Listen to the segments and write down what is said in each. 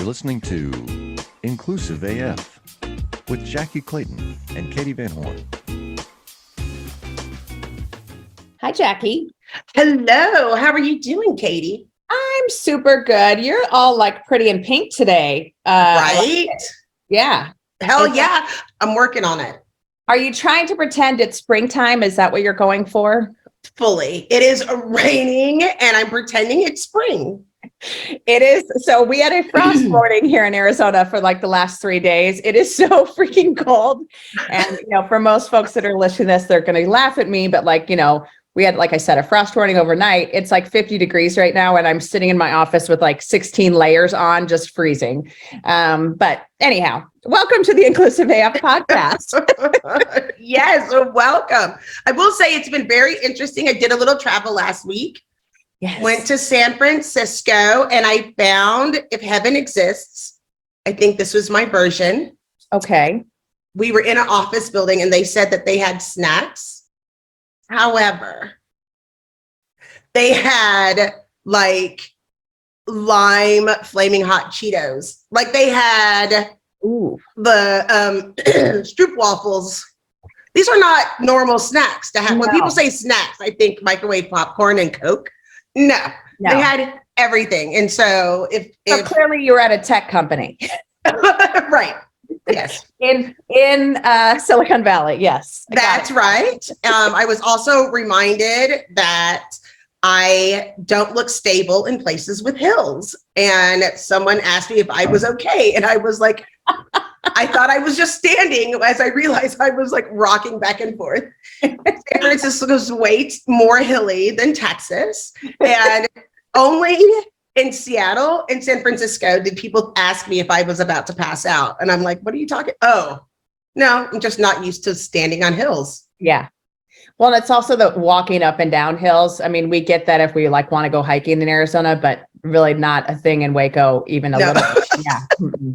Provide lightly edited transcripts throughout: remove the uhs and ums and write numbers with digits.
listening to Inclusive AF with Jackye Clayton and Katee Van Horn. Hi, Jackye. Hello. How are you doing, Katee? I'm super good. You're all like pretty in pink today. Right? Yeah. Hell yeah. I'm working on it. Are you trying to pretend it's springtime? Is that what you're going for? Fully. It is raining and I'm pretending it's spring. It is. So we had a frost warning here in Arizona for like the last 3 days. It is so freaking cold. And, for most folks that are listening to this, they're going to laugh at me. But we had, like I said, a frost warning overnight. It's like 50 degrees right now. And I'm sitting in my office with like 16 layers on, just freezing. But anyhow, welcome to the Inclusive AF podcast. Yes, welcome. I will say it's been very interesting. I did a little travel last week. Yes. Went to San Francisco and I found If Heaven Exists. I think this was my version. Okay. We were in an office building and they said that they had snacks. However, they had like lime flaming hot Cheetos. Like they had the Stroop waffles. These are not normal snacks to have. No. When people say snacks, I think microwave popcorn and Coke. No, they had everything. And so if clearly you were at a tech company. Right. Yes. In Silicon Valley. Yes. That's right. I was also reminded that I don't look stable in places with hills. And someone asked me if I was okay. And I was like, I thought I was just standing as I realized I was like rocking back and forth. San Francisco is way more hilly than Texas. And only in Seattle and San Francisco did people ask me if I was about to pass out. And I'm like, what are you talking? Oh, no, I'm just not used to standing on hills. Yeah. Well, it's also the walking up and down hills. I mean, we get that if we like want to go hiking in Arizona, but really not a thing in Waco, even a little bit. Yeah.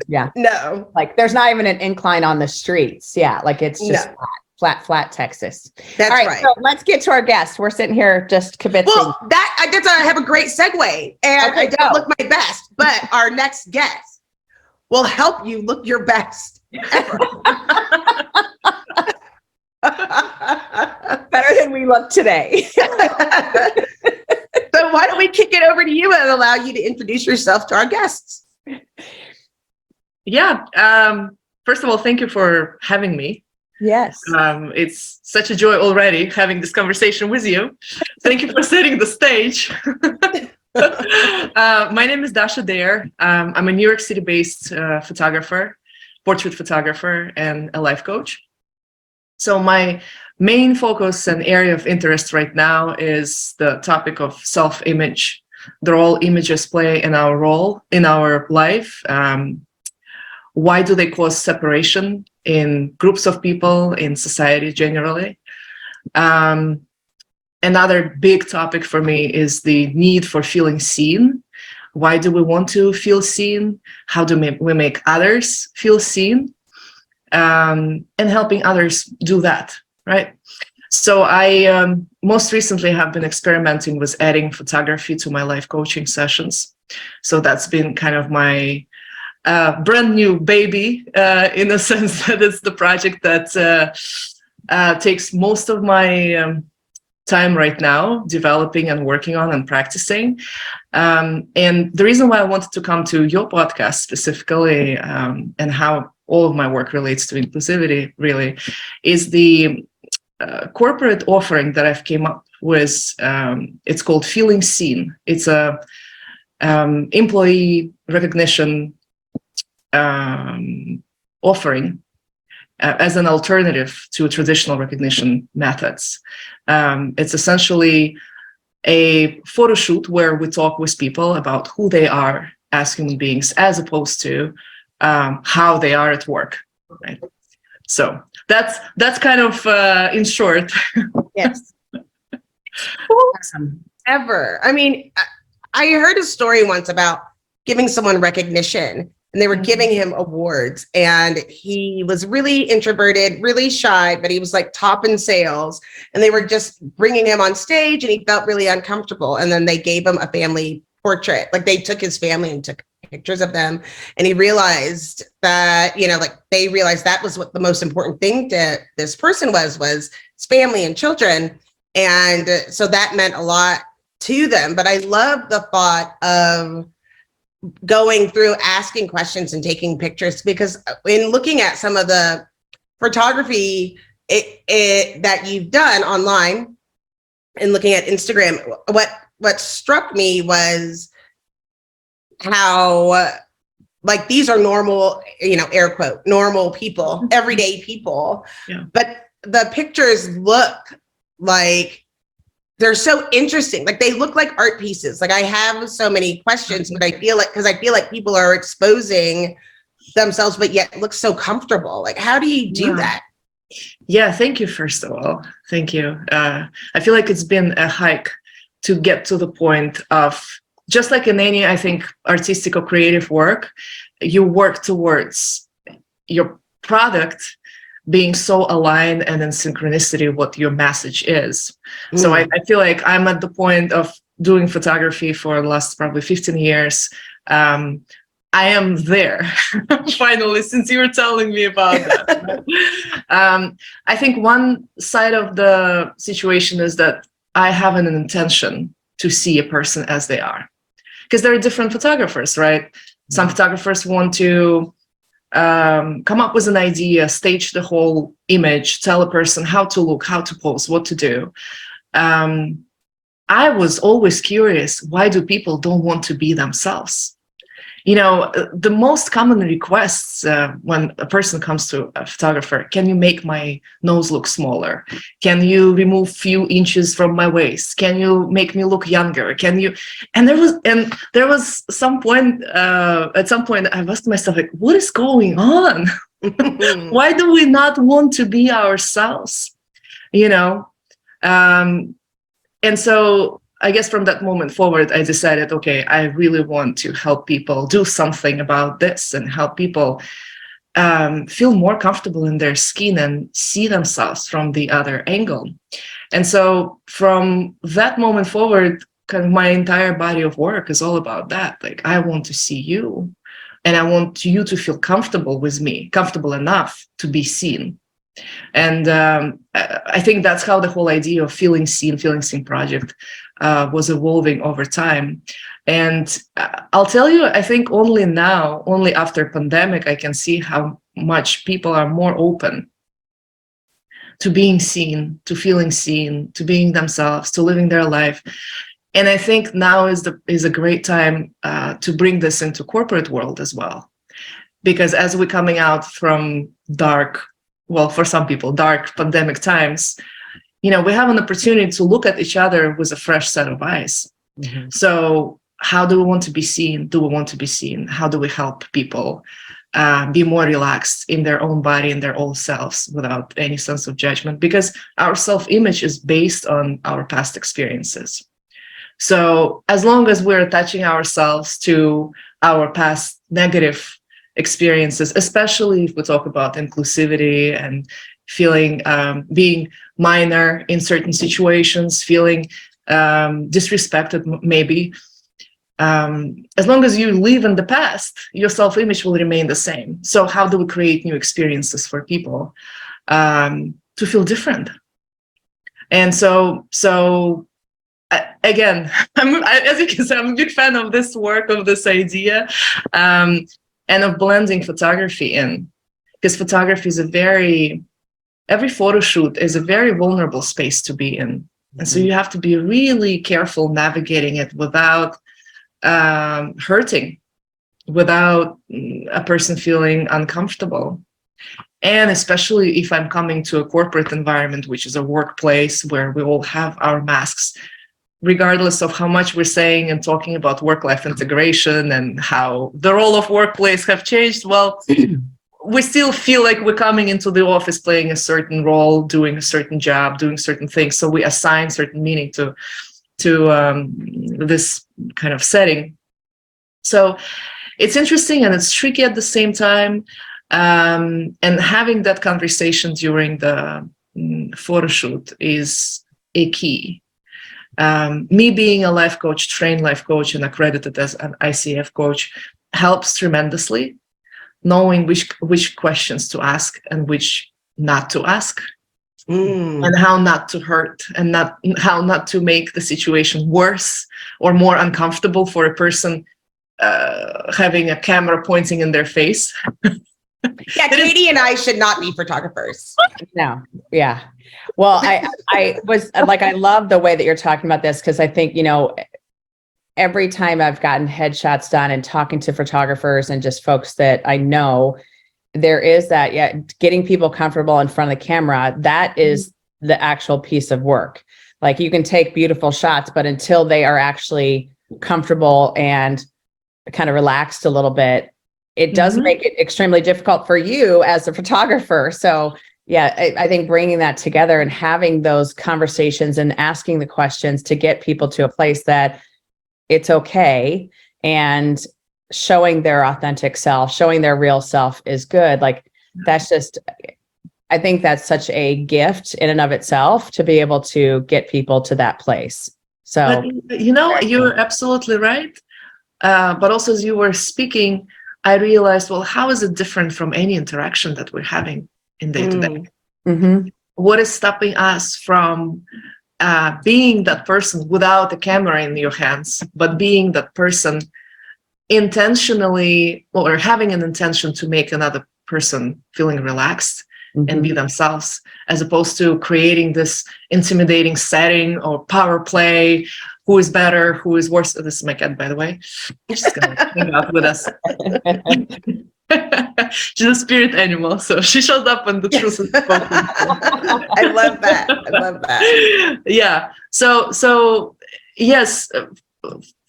Yeah. No. Like there's not even an incline on the streets. Yeah. Like it's just flat Texas. That's all right. So let's get to our guest. We're sitting here just kibitzing. Well, I guess I have a great segue and Okay, I don't look my best, but our next guest will help you look your best ever. Better than we look today. So why don't we kick it over to you and allow you to introduce yourself to our guests? Yeah. First of all, thank you for having me. Yes. It's such a joy already having this conversation with you. Thank you for setting the stage. My name is Dasha Dare. I'm a New York City-based photographer, portrait photographer, and a life coach. So my main focus and area of interest right now is the topic of self-image, the role images play in our life. Why do they cause separation in groups of people, in society generally? Another big topic for me is the need for feeling seen. Why do we want to feel seen? How do we make others feel seen? And helping others do that, right? So I most recently have been experimenting with adding photography to my life coaching sessions. So that's been kind of my brand new baby, in a sense that it's the project that takes most of my time right now, developing and working on and practicing. And the reason why I wanted to come to your podcast specifically, and how all of my work relates to inclusivity really, is the corporate offering that I've came up with. It's called Feeling Seen. It's a employee recognition offering as an alternative to traditional recognition methods. It's essentially a photo shoot where we talk with people about who they are as human beings, as opposed to how they are at work. Right? So that's kind of in short. Yes. Awesome. Ever. I mean, I heard a story once about giving someone recognition and they were giving him awards and he was really introverted, really shy, but he was like top in sales and they were just bringing him on stage and he felt really uncomfortable. And then they gave him a family portrait. Like they took his family and took pictures of them. And he realized that, you know, like they realized that was what the most important thing to this person was his family and children. And so that meant a lot to them. But I love the thought of going through, asking questions and taking pictures, because in looking at some of the photography that you've done online and looking at Instagram, what struck me was how like these are normal, you know, air quote, normal people, everyday people. Yeah. But the pictures look like they're so interesting. Like they look like art pieces. Like I have so many questions, but I feel like people are exposing themselves, but yet look so comfortable. Like, how do you do that? Yeah, thank you, first of all. Thank you. I feel like it's been a hike to get to the point of, just like in any, I think, artistic or creative work, you work towards your product being so aligned and in synchronicity what your message is. So I feel like I'm at the point of doing photography for the last probably 15 years. I am there finally, since you were telling me about that. I think one side of the situation is that I have an intention to see a person as they are, because there are different photographers, right? Some photographers want to come up with an idea, stage the whole image, tell a person how to look, how to pose, what to do. I was always curious, why do people don't want to be themselves? You know, the most common requests when a person comes to a photographer, can you make my nose look smaller? Can you remove few inches from my waist? Can you make me look younger? Can you? And there was some point, at some point I asked myself, like, what is going on? Why do we not want to be ourselves? You know? And so I guess from that moment forward, I decided, okay, I really want to help people do something about this and help people feel more comfortable in their skin and see themselves from the other angle. And so from that moment forward, kind of my entire body of work is all about that. Like, I want to see you, and I want you to feel comfortable with me, comfortable enough to be seen. And I think that's how the whole idea of Feeling Seen project was evolving over time. And I'll tell you, I think only now, only after pandemic, I can see how much people are more open to being seen, to feeling seen, to being themselves, to living their life. And I think now is a great time to bring this into corporate world as well. Because as we're coming out from well, for some people, dark pandemic times, you know, we have an opportunity to look at each other with a fresh set of eyes. Mm-hmm. So how do we want to be seen? Do we want to be seen? How do we help people be more relaxed in their own body, in their own selves, without any sense of judgment? Because our self-image is based on our past experiences. So as long as we're attaching ourselves to our past negative experiences, especially if we talk about inclusivity and feeling being minor in certain situations, feeling disrespected maybe, as long as you live in the past, your self-image will remain the same. So how do we create new experiences for people to feel different? And so again, as you can see, I'm a big fan of this work, of this idea, and of blending photography in, because photography is every photo shoot is a very vulnerable space to be in. And so you have to be really careful navigating it without hurting, without a person feeling uncomfortable. And especially if I'm coming to a corporate environment, which is a workplace where we all have our masks, regardless of how much we're saying and talking about work-life integration and how the role of workplace have changed, well, we still feel like we're coming into the office playing a certain role, doing a certain job, doing certain things. So we assign certain meaning to this kind of setting. So it's interesting and it's tricky at the same time. And having that conversation during the photo shoot is a key. Me being a life coach, trained life coach, and accredited as an ICF coach, helps tremendously, knowing which questions to ask and which not to ask, and how not to hurt, and how not to make the situation worse or more uncomfortable for a person having a camera pointing in their face. Yeah, Katee and I should not be photographers. No, yeah. Well, I was like, I love the way that you're talking about this, because I think, every time I've gotten headshots done and talking to photographers and just folks that I know, there is that, getting people comfortable in front of the camera, that is the actual piece of work. Like, you can take beautiful shots, but until they are actually comfortable and kind of relaxed a little bit, it does make it extremely difficult for you as a photographer. So I think bringing that together and having those conversations and asking the questions to get people to a place that it's okay, and showing their authentic self, showing their real self is good. Like, that's just, I think that's such a gift in and of itself to be able to get people to that place. So, but, you're absolutely right. But also, as you were speaking, I realized, well, how is it different from any interaction that we're having in day to day? What is stopping us from being that person without a camera in your hands, but being that person intentionally, or having an intention to make another person feeling relaxed and be themselves, as opposed to creating this intimidating setting or power play? Who is better? Who is worse? This is my cat, by the way. She's gonna hang out with us. She's a spirit animal, so she shows up when the truth is spoken. I love that. I love that. Yeah. So yes,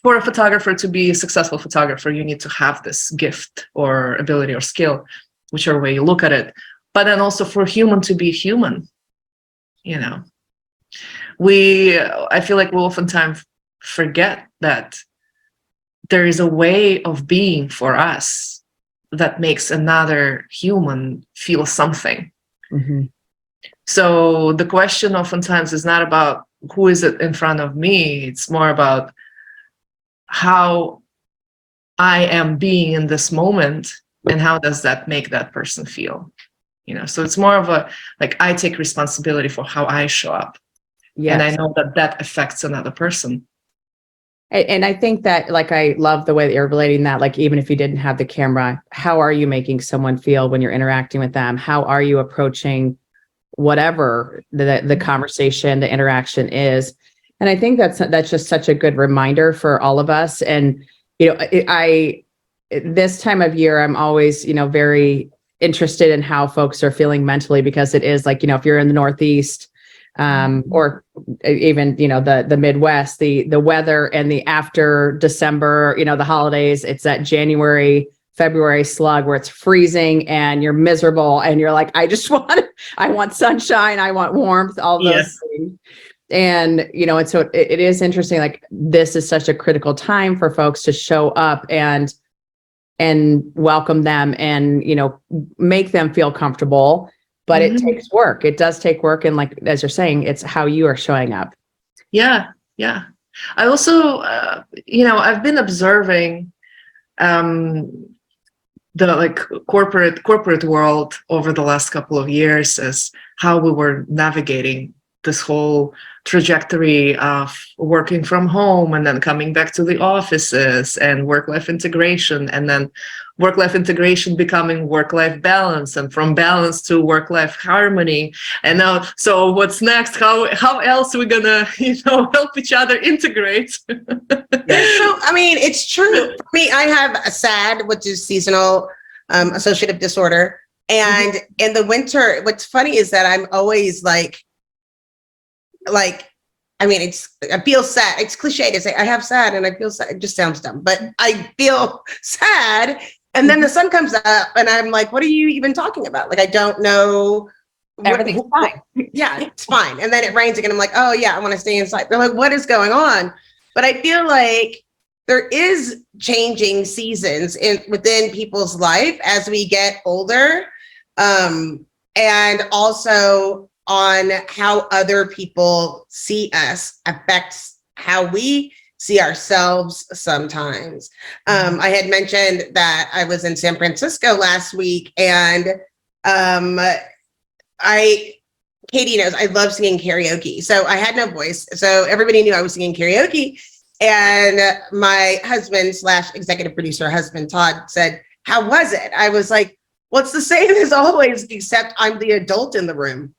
for a photographer to be a successful photographer, you need to have this gift or ability or skill, whichever way you look at it. But then also for human to be human, I feel like we oftentimes forget that there is a way of being for us that makes another human feel something. So the question oftentimes is not about who is it in front of me. It's more about how I am being in this moment, and how does that make that person feel. So it's more of a, like, I take responsibility for how I show up. And I know that affects another person. And I think that, like, I love the way that you're relating that, like, even if you didn't have the camera, how are you making someone feel when you're interacting with them? How are you approaching whatever the conversation, the interaction is? And I think that's just such a good reminder for all of us. And, this time of year, I'm always, very interested in how folks are feeling mentally, because it is like, if you're in the Northeast, or even, the Midwest, the weather, and the after December, the holidays, it's that January, February slug where it's freezing and you're miserable and you're like, I want sunshine, I want warmth, all those things. And, and so it is interesting, like, this is such a critical time for folks to show up and welcome them and, make them feel comfortable. But it takes work. It does take work. And, like, as you're saying, it's how you are showing up. Yeah. I also, I've been observing the corporate world over the last couple of years, as how we were navigating this whole trajectory of working from home and then coming back to the offices, and work-life integration, and then work-life integration becoming work-life balance, and from balance to work-life harmony. And now, so what's next? How else are we gonna, help each other integrate? So, I mean, it's true. For me, I have a SAD, which is seasonal associative disorder. And in the winter, what's funny is that I'm always like, I mean, I feel sad. It's cliche to say I have sad and I feel sad. It just sounds dumb, but I feel sad. And then the sun comes up and I'm like, what are you even talking about? Like, I don't know. Everything's fine. Yeah, it's fine. And then it rains again. I'm like, oh yeah, I want to stay inside. They're like, what is going on? But I feel like there is changing seasons within people's life as we get older. And also on how other people see us affects how we see ourselves sometimes. I had mentioned that I was in San Francisco last week, and Katie knows I love singing karaoke. So I had no voice. So everybody knew I was singing karaoke. And my husband / executive producer husband, Todd, said, "How was it?" I was like, "Well, it's the same as always, except I'm the adult in the room."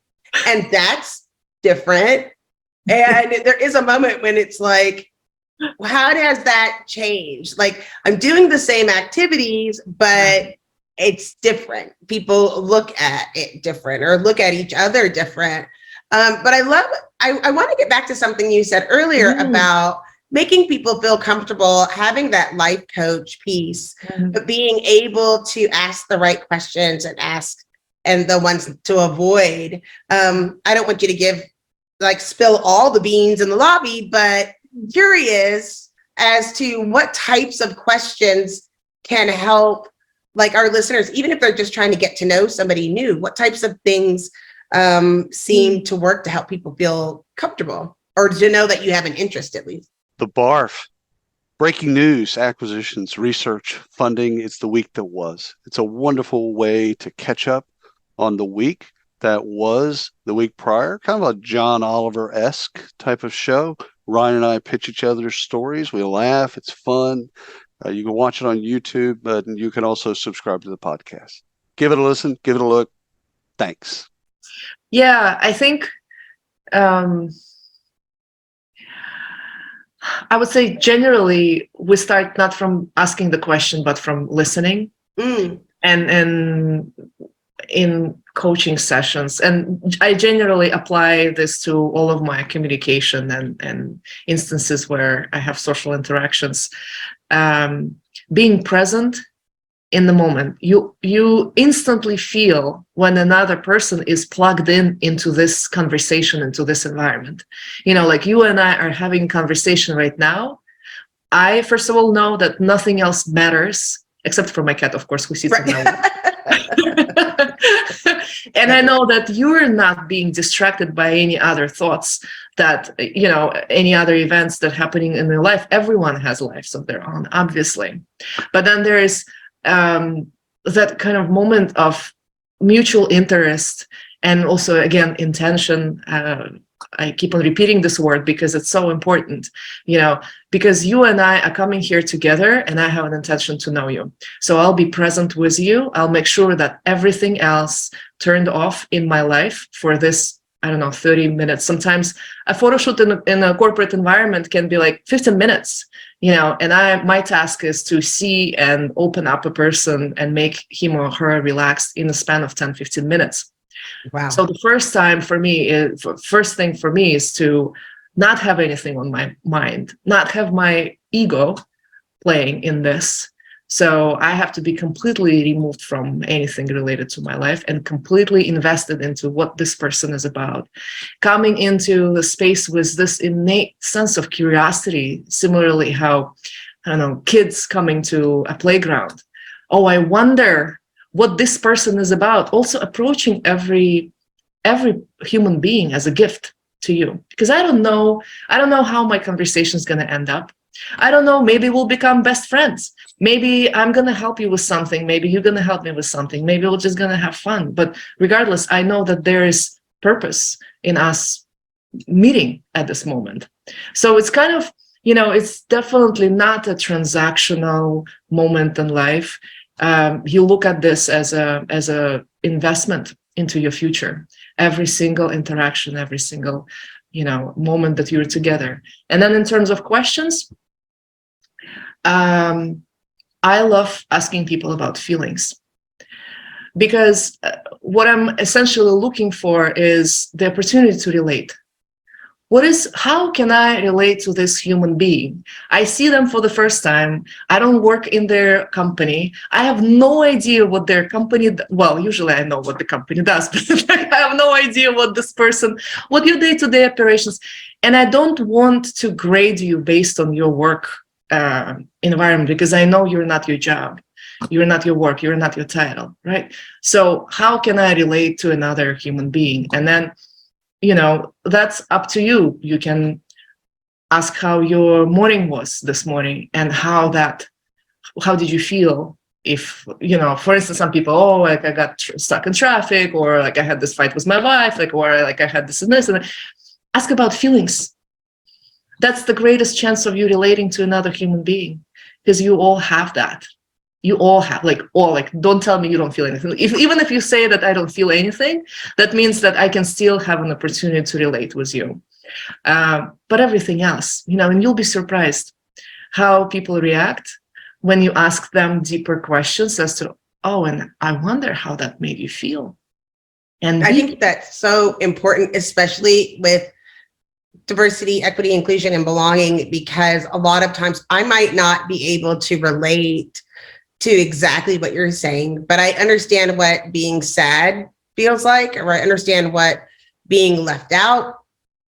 And that's different. And there is a moment when it's like, how does that change? Like, I'm doing the same activities, but it's different. People look at it different or look at each other different. But I want to get back to something you said earlier about making people feel comfortable, having that life coach piece, but being able to ask the right questions and the ones to avoid. I don't want you to spill all the beans in the lobby, but curious as to what types of questions can help our listeners, even if they're just trying to get to know somebody new, what types of things seem to work to help people feel comfortable or to know that you have an interest at least? The BARF, breaking news, acquisitions, research, funding. It's the week that was. It's a wonderful way to catch up on the week that was the week prior, kind of a John Oliver-esque type of show. Ryan and I pitch each other's stories. We laugh. It's fun. You can watch it on YouTube, but you can also subscribe to the podcast. Give it a listen. Give it a look. Thanks. Yeah, I think I would say generally we start not from asking the question, but from listening. And in coaching sessions. And I generally apply this to all of my communication and instances where I have social interactions. Being present in the moment, you instantly feel when another person is plugged into this conversation, into this environment. Like you and I are having conversation right now. I, first of all, know that nothing else matters except for my cat, of course, who sits in my lap. And I know that you're not being distracted by any other thoughts that, any other events that are happening in your life. Everyone has lives of their own, obviously. But then there is that kind of moment of mutual interest and also, again, intention. I keep on repeating this word because it's so important, because you and I are coming here together and I have an intention to know you. So I'll be present with you. I'll make sure that everything else turned off in my life for this, 30 minutes. Sometimes a photo shoot in a corporate environment can be like 15 minutes, and my task is to see and open up a person and make him or her relaxed in a span of 10, 15 minutes. Wow. So the first thing for me is to not have anything on my mind, not have my ego playing in this. So I have to be completely removed from anything related to my life and completely invested into what this person is about. Coming into the space with this innate sense of curiosity, similarly how, kids coming to a playground. Oh, I wonder what this person is about. Also approaching every human being as a gift to you, because I don't know how my conversation is going to end up. I don't know, maybe we'll become best friends. Maybe I'm going to help you with something. Maybe you're going to help me with something. Maybe we're just going to have fun. But regardless, I know that there is purpose in us meeting at this moment. So it's kind of, it's definitely not a transactional moment in life. You look at this as a investment into your future. Every single interaction, every single, moment that you're together. And then in terms of questions, I love asking people about feelings, because what I'm essentially looking for is the opportunity to relate. How can I relate to this human being? I see them for the first time. I don't work in their company. I have no idea what their company, usually I know what the company does, but I have no idea what your day-to-day operations. And I don't want to grade you based on your work environment, because I know you're not your job. You're not your work. You're not your title, right? So how can I relate to another human being? And then, that's up to you. You can ask how your morning was this morning and how did you feel? If, for instance, some people, like I got stuck in traffic, or like I had this fight with my wife, like, or like I had this and this, and ask about feelings. That's the greatest chance of you relating to another human being, because you all have that. You all have, don't tell me you don't feel anything. Even if you say that I don't feel anything, that means that I can still have an opportunity to relate with you. But everything else, and you'll be surprised how people react when you ask them deeper questions as to, and I wonder how that made you feel. And I think that's so important, especially with diversity, equity, inclusion, and belonging, because a lot of times I might not be able to relate to exactly what you're saying, but I understand what being sad feels like, or I understand what being left out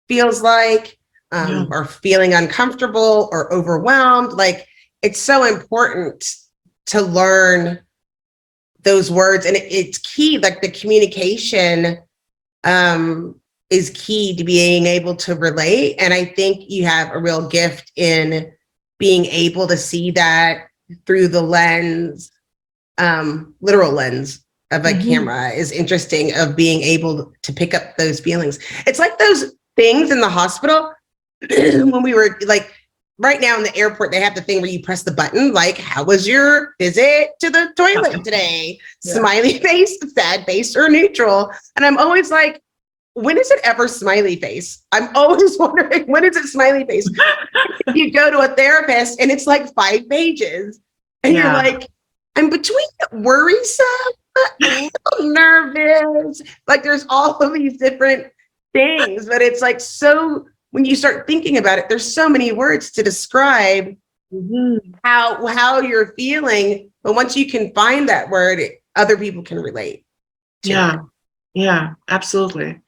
feels like, or feeling uncomfortable or overwhelmed. Like, it's so important to learn those words, and it's key. Like, the communication is key to being able to relate. And I think you have a real gift in being able to see that through the lens, literal lens of a camera is interesting, of being able to pick up those feelings. It's like those things in the hospital when we were like, right now in the airport, they have the thing where you press the button, like, how was your visit to the toilet today? Yeah. Smiley face, sad face, or neutral. And I'm always like, when is it ever smiley face? I'm always wondering, when is it smiley face? You go to a therapist and it's like 5 pages. And you're like, I'm between worrisome, a little nervous. Like, there's all of these different things, but it's like, so when you start thinking about it, there's so many words to describe how you're feeling. But once you can find that word, other people can relate to it. Yeah, absolutely.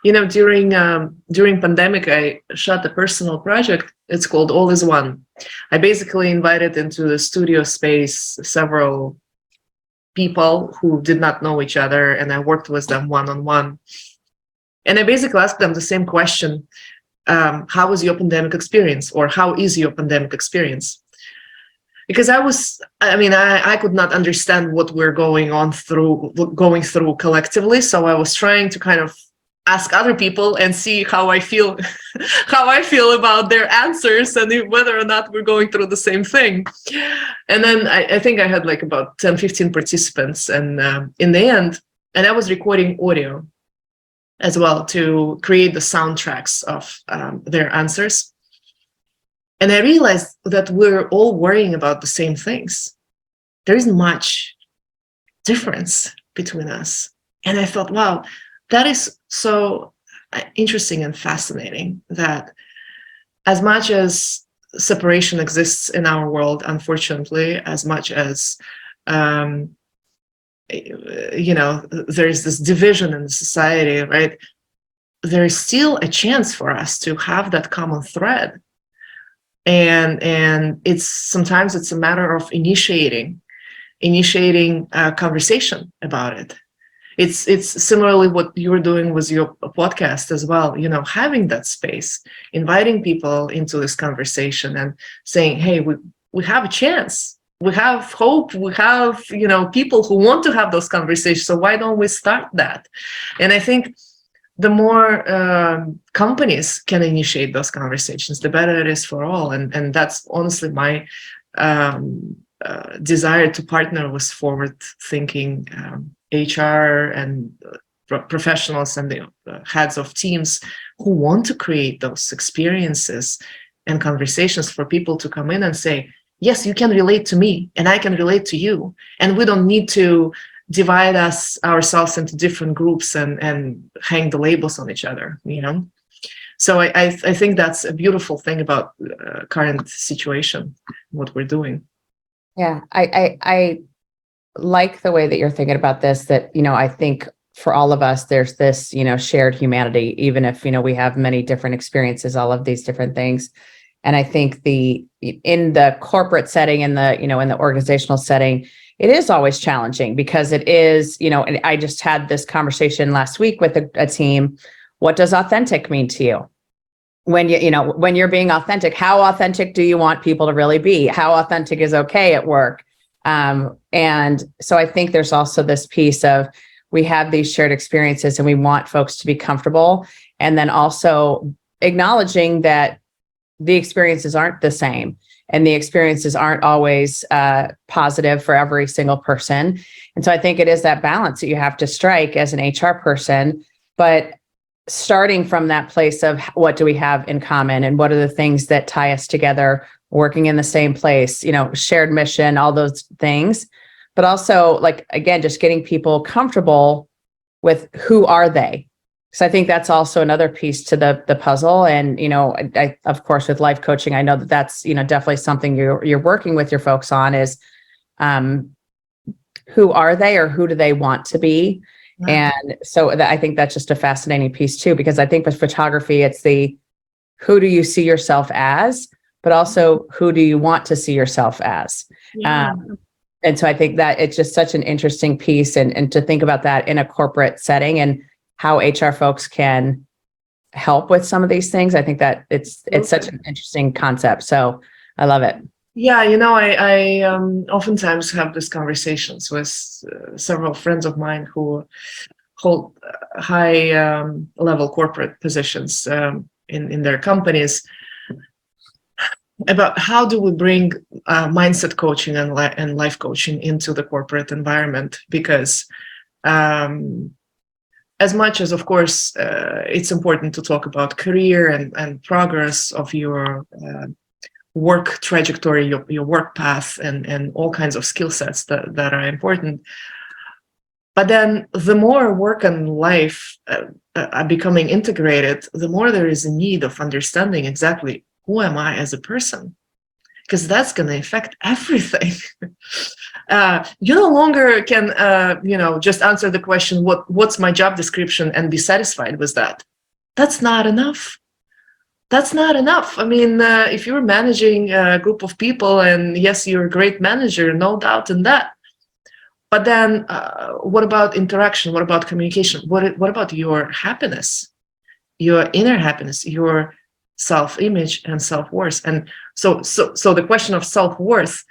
During pandemic, I shot a personal project. It's called All Is One. I basically invited into the studio space several people who did not know each other, and I worked with them one-on-one. And I basically asked them the same question. How was your pandemic experience? Or how is your pandemic experience? Because I could not understand what we're going through collectively. So I was trying to kind of ask other people and see how I feel, about their answers, and whether or not we're going through the same thing. And then I think I had like about 10, 15 participants. And in the end, and I was recording audio as well to create the soundtracks of their answers. And I realized that we're all worrying about the same things. There isn't much difference between us. And I thought, wow, that is so interesting and fascinating, that as much as separation exists in our world, unfortunately, as much as there's this division in society, right? There is still a chance for us to have that common thread. And sometimes it's a matter of initiating a conversation about it. It's similarly what you're doing with your podcast as well, having that space, inviting people into this conversation and saying, hey, we have a chance. We have hope. We have, people who want to have those conversations. So why don't we start that? And I think the more companies can initiate those conversations, the better it is for all. And that's honestly my desire to partner with forward-thinking HR and professionals and the heads of teams who want to create those experiences and conversations for people to come in and say, yes, you can relate to me and I can relate to you. And we don't need to divide ourselves into different groups and hang the labels on each other, So I think that's a beautiful thing about current situation, what we're doing. Yeah, I like the way that you're thinking about this, that, I think for all of us, there's this, shared humanity, even if, we have many different experiences, all of these different things. And I think in the corporate setting, in the organizational setting, it is always challenging because it is, and I just had this conversation last week with a team. What does authentic mean to you? when when you're being authentic, how authentic do you want people to really be? How authentic is okay at work? And so I think there's also this piece of, we have these shared experiences and we want folks to be comfortable. And then also acknowledging that the experiences aren't the same and the experiences aren't always positive for every single person. And so I think it is that balance that you have to strike as an HR person, but starting from that place of what do we have in common and what are the things that tie us together, working in the same place, shared mission, all those things. But also, like, again, just getting people comfortable with who are they. So I think that's also another piece to the puzzle. And, I, of course, with life coaching, I know that that's, definitely something you're working with your folks on is who are they, or who do they want to be? Wow. And so I think that's just a fascinating piece too, because I think with photography, it's the, who do you see yourself as, but also who do you want to see yourself as? Yeah. And so I think that it's just such an interesting piece, and to think about that in a corporate setting and how HR folks can help with some of these things. I think that it's such an interesting concept. So I love it. Yeah, I oftentimes have these conversations with several friends of mine who hold high level corporate positions in their companies, about how do we bring mindset coaching and life coaching into the corporate environment, because as much as, of course, it's important to talk about career and progress of your work trajectory, your work path, and all kinds of skill sets that are important. But then the more work and life are becoming integrated, the more there is a need of understanding exactly who am I as a person, because that's going to affect everything. You no longer can, just answer the question, what's my job description, and be satisfied with that. That's not enough. That's not enough. I mean, if you're managing a group of people, and yes, you're a great manager, no doubt in that. But then what about interaction? What about communication? What about your happiness, your inner happiness, your self-image and self-worth? And so the question of self-worth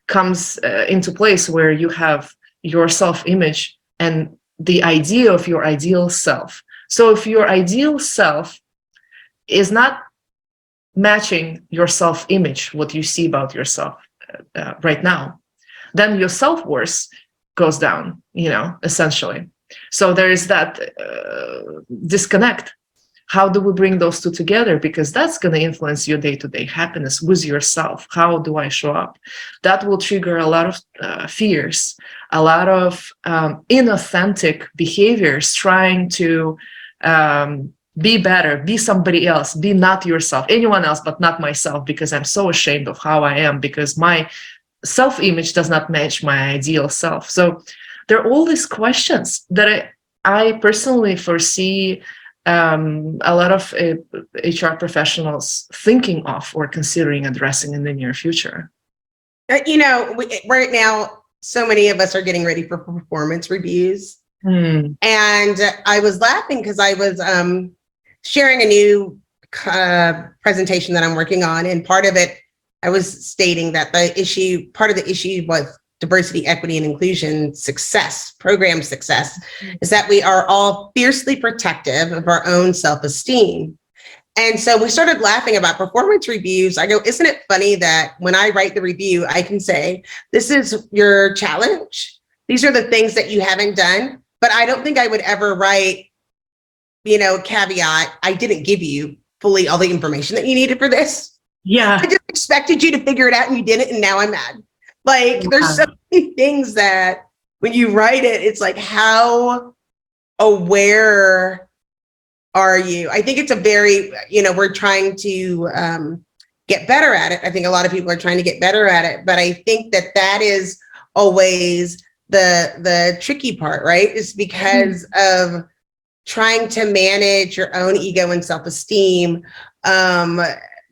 comes into place where you have your self-image and the idea of your ideal self. So if your ideal self is not matching your self-image, what you see about yourself right now, then your self-worth goes down, essentially. So there is that disconnect. How do we bring those two together? Because that's going to influence your day-to-day happiness with yourself. How do I show up? That will trigger a lot of fears, a lot of inauthentic behaviors, trying to be better, be somebody else, be not yourself, anyone else, but not myself, because I'm so ashamed of how I am, because my self-image does not match my ideal self. So there are all these questions that I personally foresee a lot of HR professionals thinking of or considering addressing in the near future. Right now, so many of us are getting ready for performance reviews. And I was laughing because I was sharing a new presentation that I'm working on. And part of it, I was stating that part of the issue was diversity, equity, and inclusion success, program success, is that we are all fiercely protective of our own self-esteem. And so we started laughing about performance reviews. I go, isn't it funny that when I write the review, I can say, this is your challenge. These are the things that you haven't done. But I don't think I would ever write, caveat, I didn't give you fully all the information that you needed for this. Yeah. I just expected you to figure it out and you didn't, and now I'm mad. There's so many things that when you write it, it's like, how aware are you? I think it's a very, we're trying to get better at it. I think a lot of people are trying to get better at it, but I think that is always the tricky part, right? Is because of trying to manage your own ego and self-esteem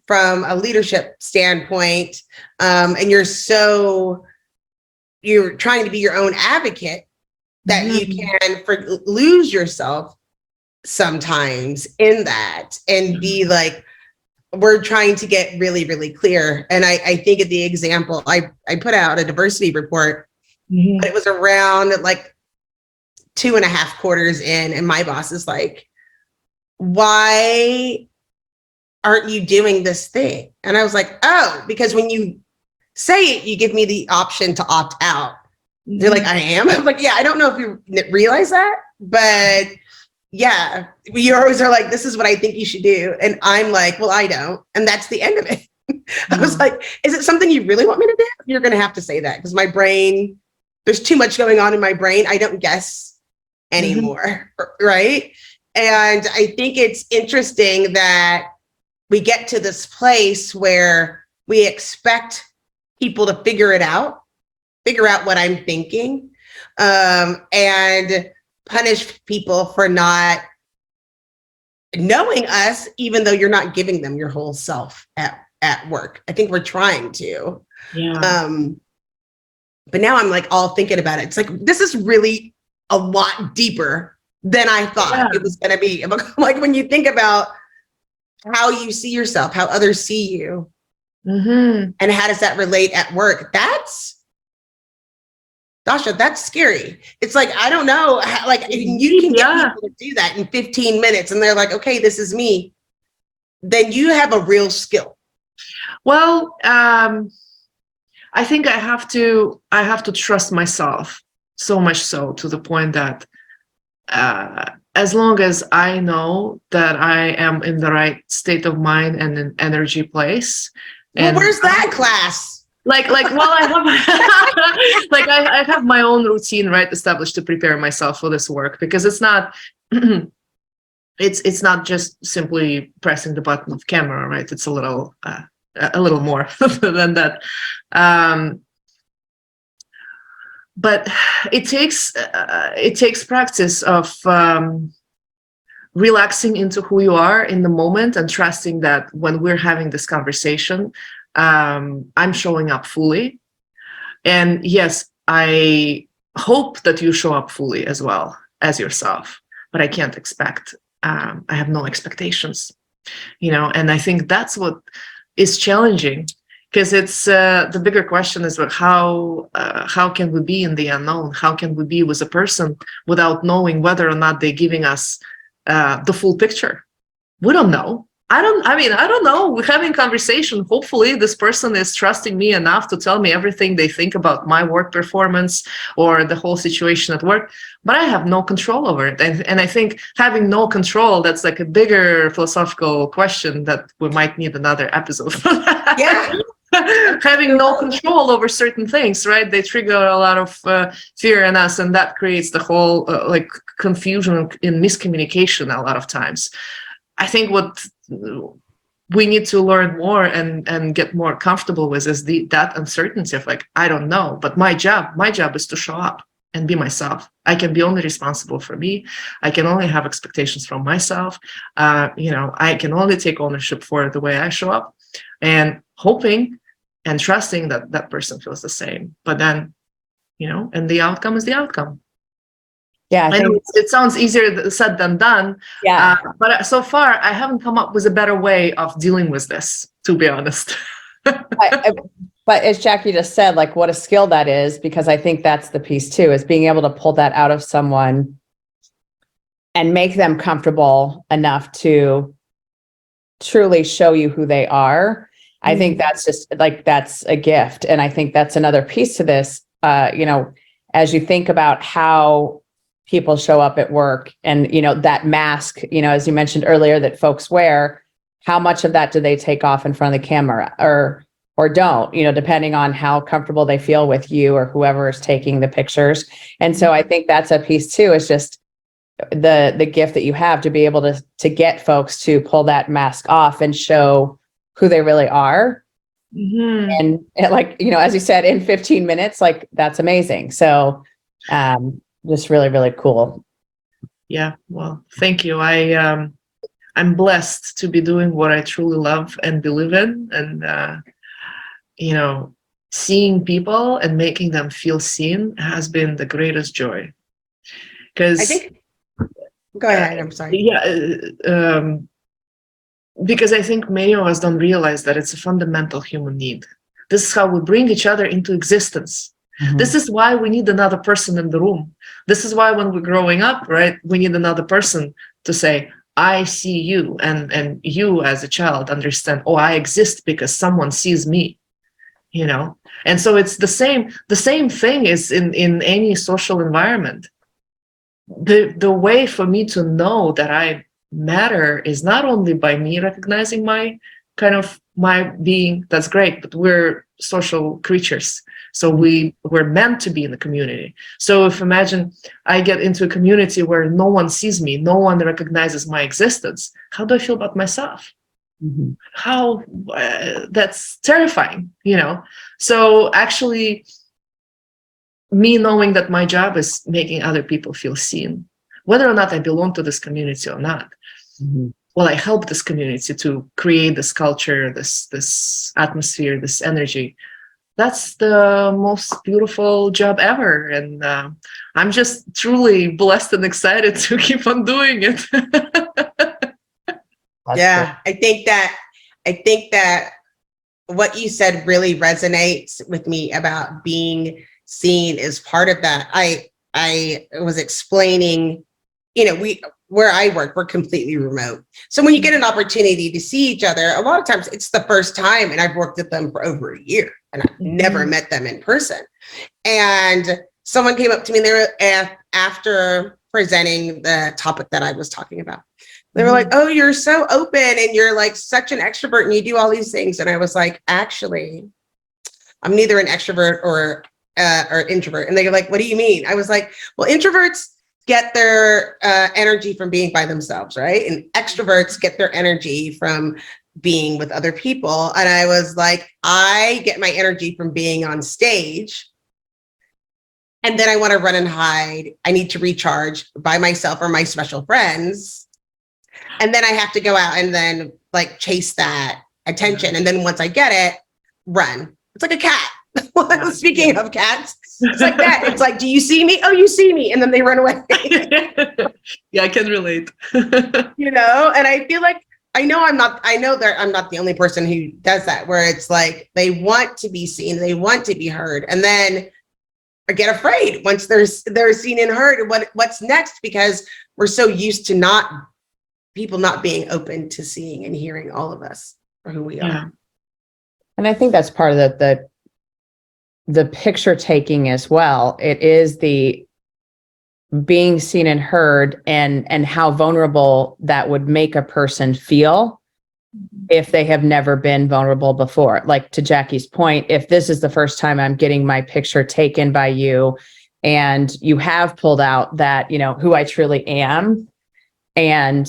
from a leadership standpoint, and you're trying to be your own advocate that you can lose yourself sometimes in that and be like, we're trying to get really, really clear. And I think of the example, I put out a diversity report, but it was around like 2.5 quarters in, and my boss is like, why aren't you doing this thing? And I was like, oh, because when you say it, you give me the option to opt out. They're like, I am? I'm like, yeah, I don't know if you realize that, but yeah, you always are like, this is what I think you should do. And I'm like, well, I don't. And that's the end of it. I was like, is it something you really want me to do? You're going to have to say that because my brain, there's too much going on in my brain. I don't guess anymore. Right. And I think it's interesting that we get to this place where we expect people to figure out what I'm thinking, and punish people for not knowing us, even though you're not giving them your whole self at work. I think we're trying to. Yeah. But now I'm like all thinking about it. It's like, this is really a lot deeper than I thought it was going to be. Like when you think about how you see yourself, how others see you, and how does that relate at work? Dasha, that's scary. It's like, I don't know, like you can get people to do that in 15 minutes and they're like, okay, this is me. Then you have a real skill. Well, I think I have to trust myself so much so to the point that as long as I know that I am in the right state of mind and an energy place. Well, where's that class? Well, I have I have my own routine, right, established to prepare myself for this work, because it's not it's not just simply pressing the button of camera, right? It's a little more than that. But it takes practice of relaxing into who you are in the moment and trusting that when we're having this conversation, I'm showing up fully. And yes, I hope that you show up fully as well as yourself, but I can't expect, I have no expectations, and I think that's what is challenging, because it's the bigger question is how can we be in the unknown? How can we be with a person without knowing whether or not they're giving us the full picture? We don't know. I don't know. We're having conversation. Hopefully this person is trusting me enough to tell me everything they think about my work performance or the whole situation at work, but I have no control over it. And I think having no control, that's like a bigger philosophical question that we might need another episode. Yeah. Having no control over certain things, right? They trigger a lot of fear in us, and that creates the whole confusion and miscommunication a lot of times. I think what we need to learn more and get more comfortable with is that uncertainty of like, I don't know, but my job is to show up and be myself. I can be only responsible for me. I can only have expectations from myself. I can only take ownership for the way I show up, and hoping and trusting that that person feels the same. But then, and the outcome is the outcome. Yeah, I know it sounds easier said than done. Yeah. But so far, I haven't come up with a better way of dealing with this, to be honest. But as Jackye just said, like what a skill that is, because I think that's the piece too, is being able to pull that out of someone and make them comfortable enough to truly show you who they are. I think that's just like, that's a gift. And I think that's another piece to this, as you think about how people show up at work and, that mask, as you mentioned earlier, that folks wear, how much of that do they take off in front of the camera or don't, depending on how comfortable they feel with you or whoever is taking the pictures. And so I think that's a piece too, is just the gift that you have to be able to get folks to pull that mask off and show who they really are. And as you said, in 15 minutes, like that's amazing. So, just really, really cool. Yeah. Well, thank you. I'm blessed to be doing what I truly love and believe in, and, seeing people and making them feel seen has been the greatest joy. Because Go ahead. I'm sorry. Because I think many of us don't realize that it's a fundamental human need. This is how we bring each other into existence. Mhm. This is why we need another person in the room. This is why when we're growing up, right, we need another person to say, I see you, and you as a child understand, oh, I exist because someone sees me, you know? And so it's the same thing is in any social environment. The way for me to know that I matter is not only by me recognizing my being, that's great, but we're social creatures. So we're meant to be in the community. So if imagine I get into a community where no one sees me, no one recognizes my existence, how do I feel about myself? Mhm. How that's terrifying, you know? So actually, me knowing that my job is making other people feel seen, whether or not I belong to this community or not. Mhm. Well, I help this community to create this culture, this atmosphere, this energy. That's the most beautiful job ever. And I'm just truly blessed and excited to keep on doing it. Yeah, I think that what you said really resonates with me about being seen is part of that. I was explaining, you know, where I work, we're completely remote. So when you get an opportunity to see each other, a lot of times it's the first time, and I've worked with them for over a year and I've never met them in person. And someone came up to me and they were after presenting the topic that I was talking about. They were like, oh, you're so open and you're like such an extrovert and you do all these things. And I was like, actually, I'm neither an extrovert or introvert. And they were like, what do you mean? I was like, well, introverts get their energy from being by themselves, right? And extroverts get their energy from being with other people. And I was like, I get my energy from being on stage. And then I want to run and hide. I need to recharge by myself or my special friends. And then I have to go out and then like chase that attention. And then once I get it, run. It's like a cat. Speaking of cats, it's like that. It's like, do you see me? Oh, you see me. And then they run away. Yeah, I can relate. You know, and I feel like I'm not the only person who does that, where it's like they want to be seen, they want to be heard, and then I get afraid once they're seen and heard. What's next? Because we're so used to people not being open to seeing and hearing all of us for who we are. And I think that's part of the picture taking as well. It is the being seen and heard, and how vulnerable that would make a person feel if they have never been vulnerable before. Like to Jackie's point, if this is the first time I'm getting my picture taken by you, and you have pulled out that, you know, who I truly am, and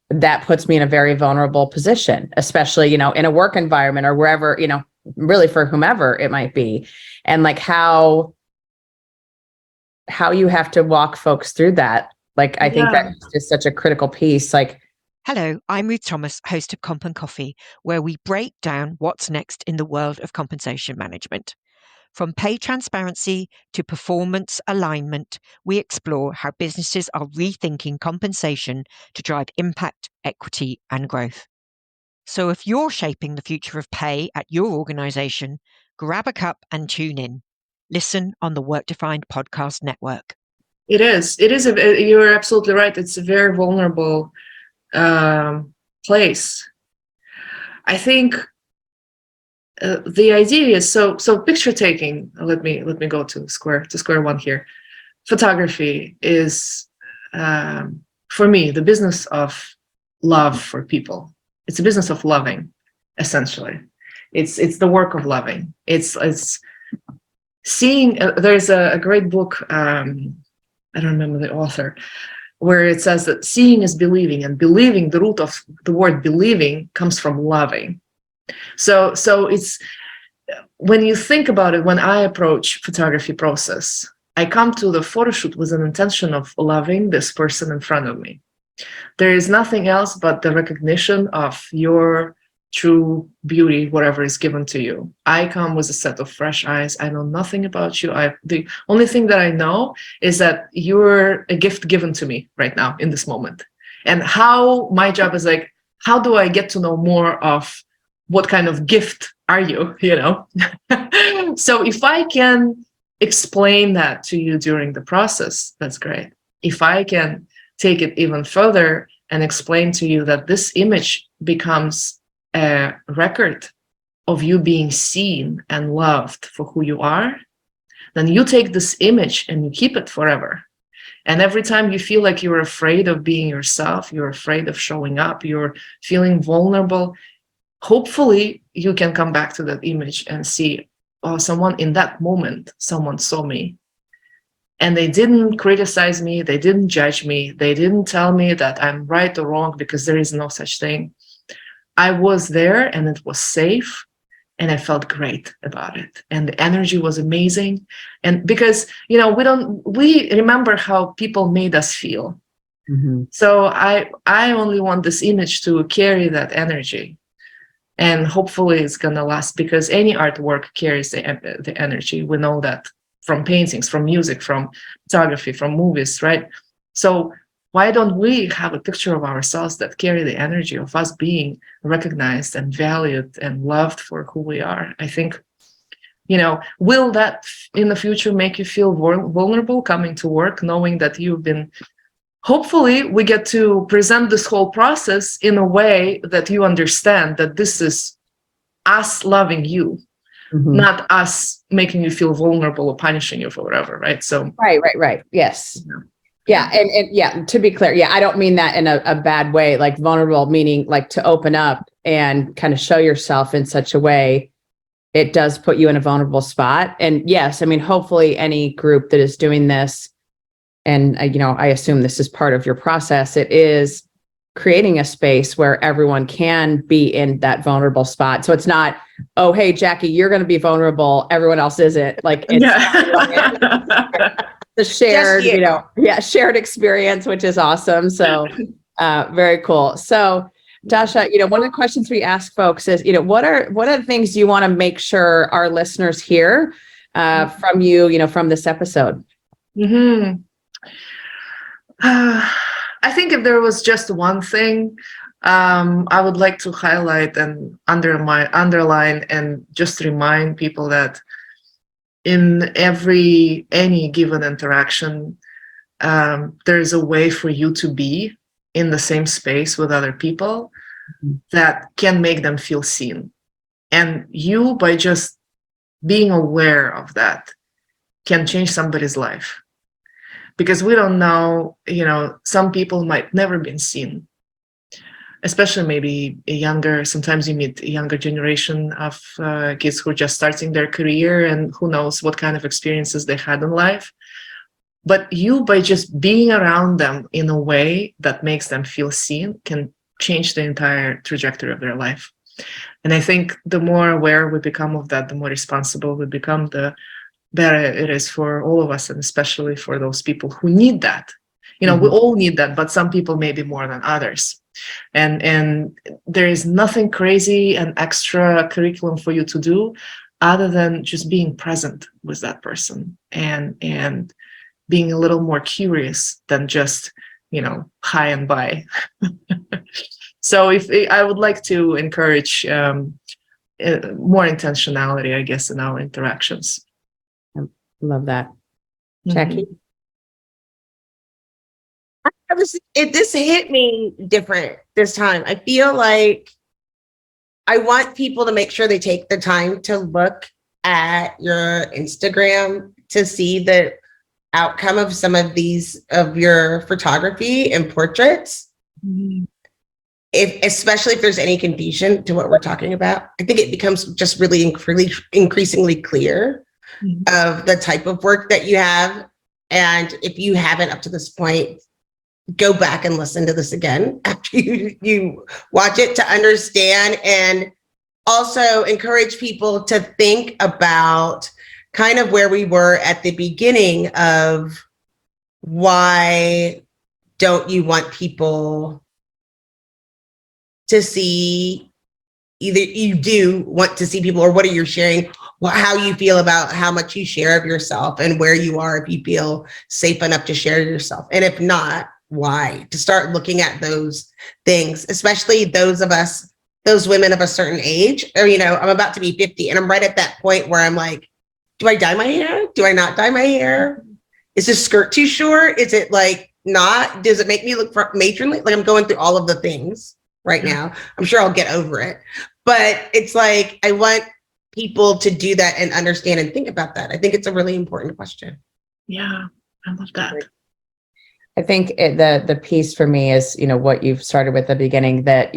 that puts me in a very vulnerable position, especially, you know, in a work environment or wherever, you know, really for whomever it might be. And like how you have to walk folks through that. Like, I think that's just such a critical piece. Like, hello, I'm Ruth Thomas, host of Comp and Coffee, where we break down what's next in the world of compensation management. From pay transparency to performance alignment, we explore how businesses are rethinking compensation to drive impact, equity, and growth. So if you're shaping the future of pay at your organization, grab a cup and tune in. Listen on the Work Defined Podcast Network. It is. You're absolutely right. It's a very vulnerable place. I think the idea is so picture taking. Let me go to square one here. Photography is for me the business of love for people. It's a business of loving, essentially. It's the work of loving. It's seeing. There's a great book. I don't remember the author, where it says that seeing is believing, and believing, the root of the word believing comes from loving. So it's, when you think about it, when I approach photography process, I come to the photo shoot with an intention of loving this person in front of me. There is nothing else but the recognition of your true beauty, whatever is given to you. I come with a set of fresh eyes. I know nothing about you. The only thing that I know is that you're a gift given to me right now in this moment. And how my job is like, how do I get to know more of what kind of gift are you, you know? So if I can explain that to you during the process, that's great. If I can take it even further and explain to you that this image becomes a record of you being seen and loved for who you are, then you take this image and you keep it forever. And every time you feel like you're afraid of being yourself, you're afraid of showing up, you're feeling vulnerable, hopefully you can come back to that image and see, oh, someone in that moment, someone saw me. And they didn't criticize me, they didn't judge me, they didn't tell me that I'm right or wrong, because there is no such thing. I was there and it was safe and I felt great about it. And the energy was amazing. And because, you know, we remember how people made us feel. Mm-hmm. So I only want this image to carry that energy. And hopefully it's going to last, because any artwork carries the energy. We know that from paintings, from music, from photography, from movies, right? So why don't we have a picture of ourselves that carry the energy of us being recognized and valued and loved for who we are? I think, you know, will that in the future make you feel vulnerable coming to work, knowing that you've been, hopefully we get to present this whole process in a way that you understand that this is us loving you, Mm-hmm. not us making you feel vulnerable or punishing you for whatever, right? So Right. Yes. Yeah. And yeah, to be clear, yeah, I don't mean that in a bad way, like vulnerable, meaning like to open up and kind of show yourself in such a way, it does put you in a vulnerable spot. And yes, I mean, hopefully any group that is doing this, and you know, I assume this is part of your process, it is creating a space where everyone can be in that vulnerable spot. So it's not, oh, hey, Jackye, you're going to be vulnerable, everyone else isn't. Like it's the shared, you know, shared experience, which is awesome. So very cool. So Dasha, you know, one of the questions we ask folks is, you know, what are the things you want to make sure our listeners hear from you, you know, from this episode? Mm-hmm. I think if there was just one thing, I would like to highlight and underline and just remind people that in any given interaction, there's a way for you to be in the same space with other people that can make them feel seen. And you, by just being aware of that, can change somebody's life. Because we don't know, you know, some people might never been seen, especially maybe sometimes you meet a younger generation of kids who are just starting their career, and who knows what kind of experiences they had in life. But you, by just being around them in a way that makes them feel seen, can change the entire trajectory of their life. And I think the more aware we become of that, the more responsible we become, the better it is for all of us, and especially for those people who need that. You know, we all need that, but some people maybe more than others. And there is nothing crazy and extra curriculum for you to do other than just being present with that person and being a little more curious than just, you know, hi and bye. So I would like to encourage more intentionality, I guess, in our interactions. Love that. Jackye? This hit me different this time. I feel like I want people to make sure they take the time to look at your Instagram to see the outcome of some of your photography and portraits. Mm-hmm. Especially if there's any confusion to what we're talking about, I think it becomes just really increasingly clear of the type of work that you have. And if you haven't up to this point, go back and listen to this again after you watch it to understand, and also encourage people to think about kind of where we were at the beginning of why don't you want people to see either you do want to see people, or what are you sharing, how you feel about how much you share of yourself and where you are, if you feel safe enough to share yourself. And if not, why? To start looking at those things, especially those of us, those women of a certain age, or, I'm about to be 50 and I'm right at that point where I'm like, do I dye my hair? Do I not dye my hair? Is this skirt too short? Is it like not? Does it make me look matronly? Like, I'm going through all of the things right now. I'm sure I'll get over it. But it's like, I want people to do that and understand and think about that. I think it's a really important question. Yeah, I love that. I think the piece for me is, what you've started with at the beginning, that,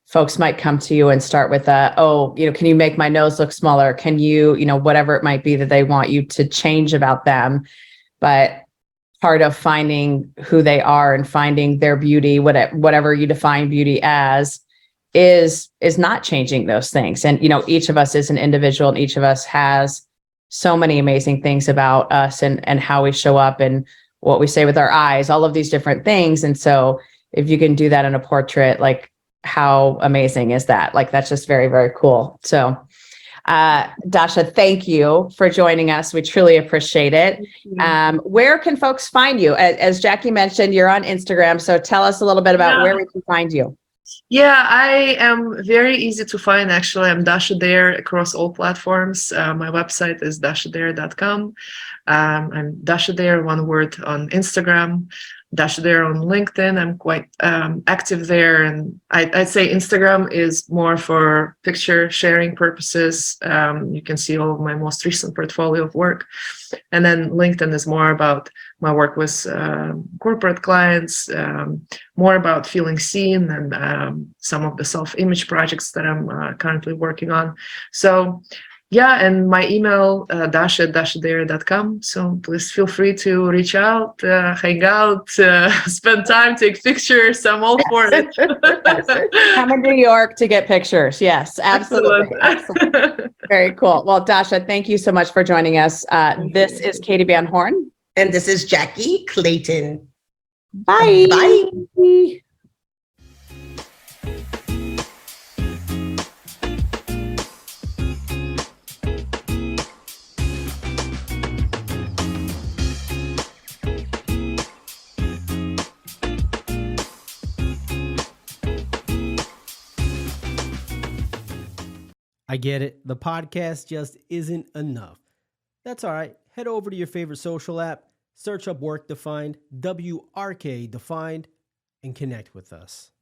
folks might come to you and start with can you make my nose look smaller? Can you, whatever it might be that they want you to change about them. But part of finding who they are and finding their beauty, whatever you define beauty as, is not changing those things. And, each of us is an individual, and each of us has so many amazing things about us and how we show up and what we say with our eyes, all of these different things. And so if you can do that in a portrait, like, how amazing is that? Like, that's just very, very cool. So, Dasha, thank you for joining us. We truly appreciate it. Where can folks find you? As Jackye mentioned, you're on Instagram. So tell us a little bit about where we can find you. Yeah, I am very easy to find, actually. I'm Dasha Dare across all platforms. My website is dashadare.com. I'm Dasha Dare, one word, on Instagram. Dasha Dare on LinkedIn. I'm quite active there. And I'd say Instagram is more for picture sharing purposes. You can see all of my most recent portfolio of work. And then LinkedIn is more about my work with corporate clients, more about feeling seen, and some of the self-image projects that I'm currently working on. So yeah, and my email, dasha@dashadare.com. So please feel free to reach out, hang out, spend time, take pictures. I'm all for it. Come in New York to get pictures. Yes, absolutely. Excellent. Very cool. Well, Dasha, thank you so much for joining us. This is Katee Van Horn. And this is Jackye Clayton. Bye. Bye. I get it. The podcast just isn't enough. That's all right. Head over to your favorite social app, search up Work Defined, WRK Defined, and connect with us.